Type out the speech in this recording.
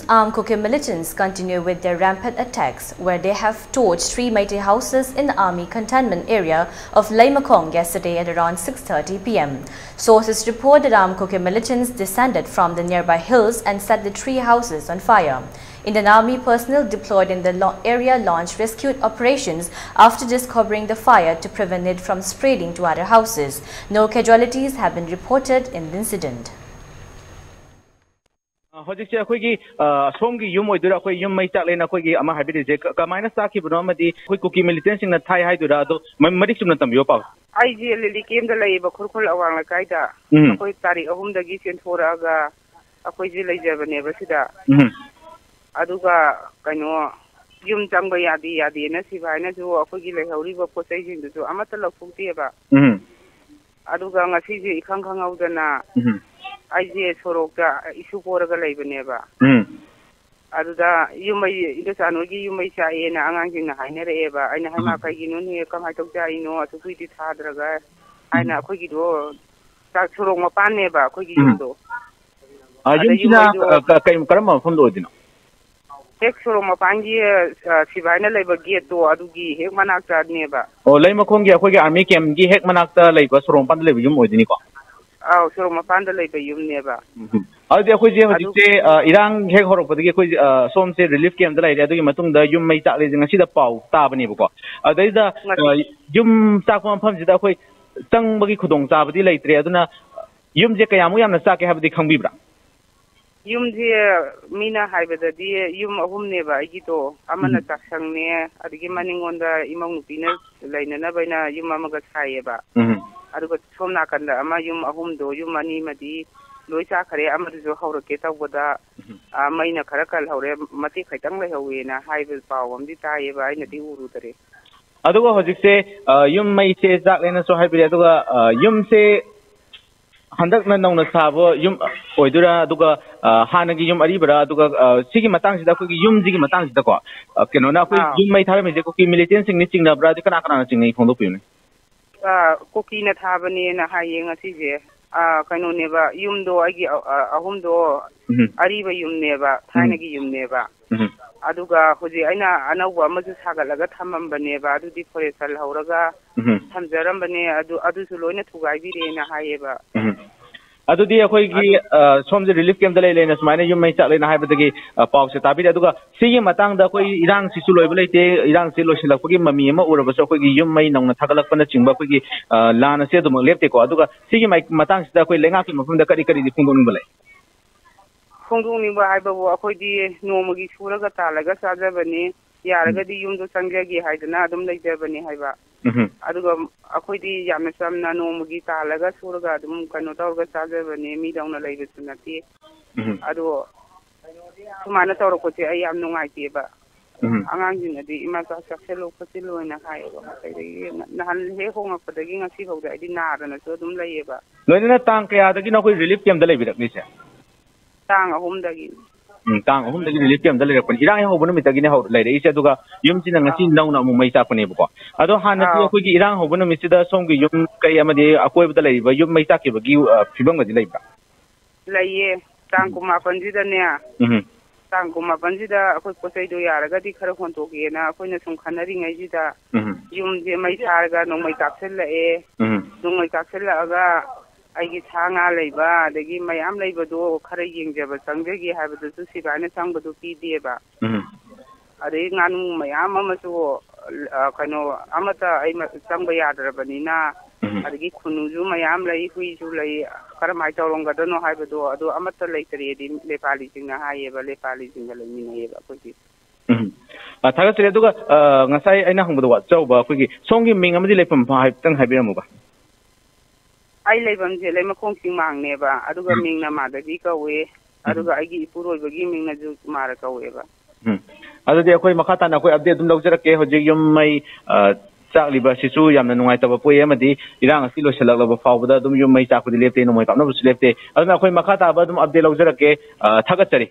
armed Kuki militants continue with their rampant attacks, where they have torched 3 Meitei houses in the army cantonment area of Leimakhong yesterday at around 6:30 p.m. Sources report that armed Kuki militants descended from the nearby hills and set the 3 houses on fire. Indian Army personnel deployed in the area launched rescue operations after discovering the fire to prevent it from spreading to other houses. No casualties have been reported in the incident. Hojikse akhoi somgi yum oidura akhoi yum mai chak lena akhoi ama habide je kamaina saki buno amadi akhoi Kuki militants sing na thai haidura ado madik sumna tamyo pa ai je lili kem da lei ba khurkhul awang la kaida akhoi tari ahum dagi chen thora ga akhoi je lei jabane ba sida aduga kaino yum changba yadi na sibai na jo akhoi gi lei hauri ba posai jing du amata la phukti ba aduga ngasi je ikhang khang audana aije sorokta isu poraga leibaneba aduda yumai ida sanogi yumai chae na angang na haina reeba aina haima kai ginu ni kamai tokja ino atui ti thadraga aina khoi gi do ta sorok ma paneba khoi gi do yumchina kai karama phom do dino ek sorok ma pangi sibaina leiba gate do adugi hek manak ta neba o Leimakhong gi akhoi gi army camp gi hek manak ta leiba sorok pan leiba yum oidini ko aw sorok ma pan da leiba yum neba adi akhoi je hojikse irang hek horok padagi akhoi som se relief camp da lai adugi matung da yum mai chak le ngasi da pau ta bani ba ko adai da yum chak pam pham ji da akhoi tang bagi khudong cha badi leitre aduna yum je kayamu yamna chak ke habdi khangbi bra yum je mina haibada di yum ahum neba igi to amana taksang ne adigi maningonda imong nupina laina na baina yum amaga chaieba aduga somna kanda ama yum ahum do yum ani madi loisa khare amadu haurake tawada maina khara kal haure mati khaitang lai hawe na haibil pawam di taye ba ina di uru tare aduga hojikse yum mai se jak lena so haibire aduga yum se handak na nongna sabo yum oidura aduga hanagi yum aribara aduga sigi matang sida ko yum jigi matang sida ko keno na ko yum mai thare me je ko militants sing ni chingna bra di kana kana ching ni phongdo piyune Kuki na thabane na haye ngasi je kaino neba yum do agi ahum do ariba yum neba thaina gi yum neba aduga hoji aina anauba amaju sagalaga thamambane ba adudi forest hauraga thamjarambane adu su loina thugai bire na haye ba adudi akhoi gi somje relief camp da lai lena smaina yum mai chak lena haibadagi paw se tabi aduga sigi matang da akhoi irang sisu loiba leite irang se losilak pagi mami ama uraba so akhoi gi yum mai nongna thagalak pana chingba akhoi gi lana se dum lepte ko aduga sigi mai matang sida akhoi lenga ki mafum da kari di phungdong balai phungdong ni ba haiba bo akhoi di nomagi suraga talaga sajabani yaraga di yum do sangjagi haidana adum leijabani haiba aduga akhoi di yamna samna nomagi talaga suraga adum kano tawga sajabani mi dauna leibe sunati adu sumana tawro ko te ay am nungai te ba angang jin adi ima ka sakselo ko tilo na hayo ba kai na han he honga padagi ngasi hawda adi nara na so dum leiba loina tang kaya dagi na koi relief camp da leibe rak ni se tang ahum dagi tang ahum dagi relief camp da leirak pan irang ho bono mitagi ne ho leire ise aduga yum chin ngasi nauna mu mai chak pane ba ado hana ti akoi gi irang ho bono misida som gi yum kai amadi akoi bada leiba yum mai chak ke bagi phibang gadi leiba leiye tang kuma panjida ne tang kuma panjida akoi posai do yaraga di khara khon to ge na akoi na sum khanari ngai jida yum je mai sarga no mai kapsel la e no mai kapsel la aga aigi thanga leiba adagi mayam leiba do khara yengjaba sangjagi habadu su sibana sangbadu pi dieba adai nganu mayam amasu kano amata ai sangba yadrabani na adagi khunuju mayam lei hui ju lei karamai tawronga dano habadu adu amata leitre di lepali singna hayeba lepali singla leminayeba koki thaga sire aduga ngasai aina hongbodo wa chauba kogi songi ming amadi lepam pha tang habiramu ba ai leibam je Leimakhong singmang neba aduga mingna madagi kawe aduga aigi ipuroi bagi mingna ju mara kawe ba adudi akhoi makhata na akhoi update dum lawjarake hojik yum mai chak liba sisu yamna nungai taba poi amadi irang asi loselak laba fawbada dum yum mai chak pudi lepte no mai kapna bus lepte aduna akhoi makhata ba dum update lawjarake thagat chari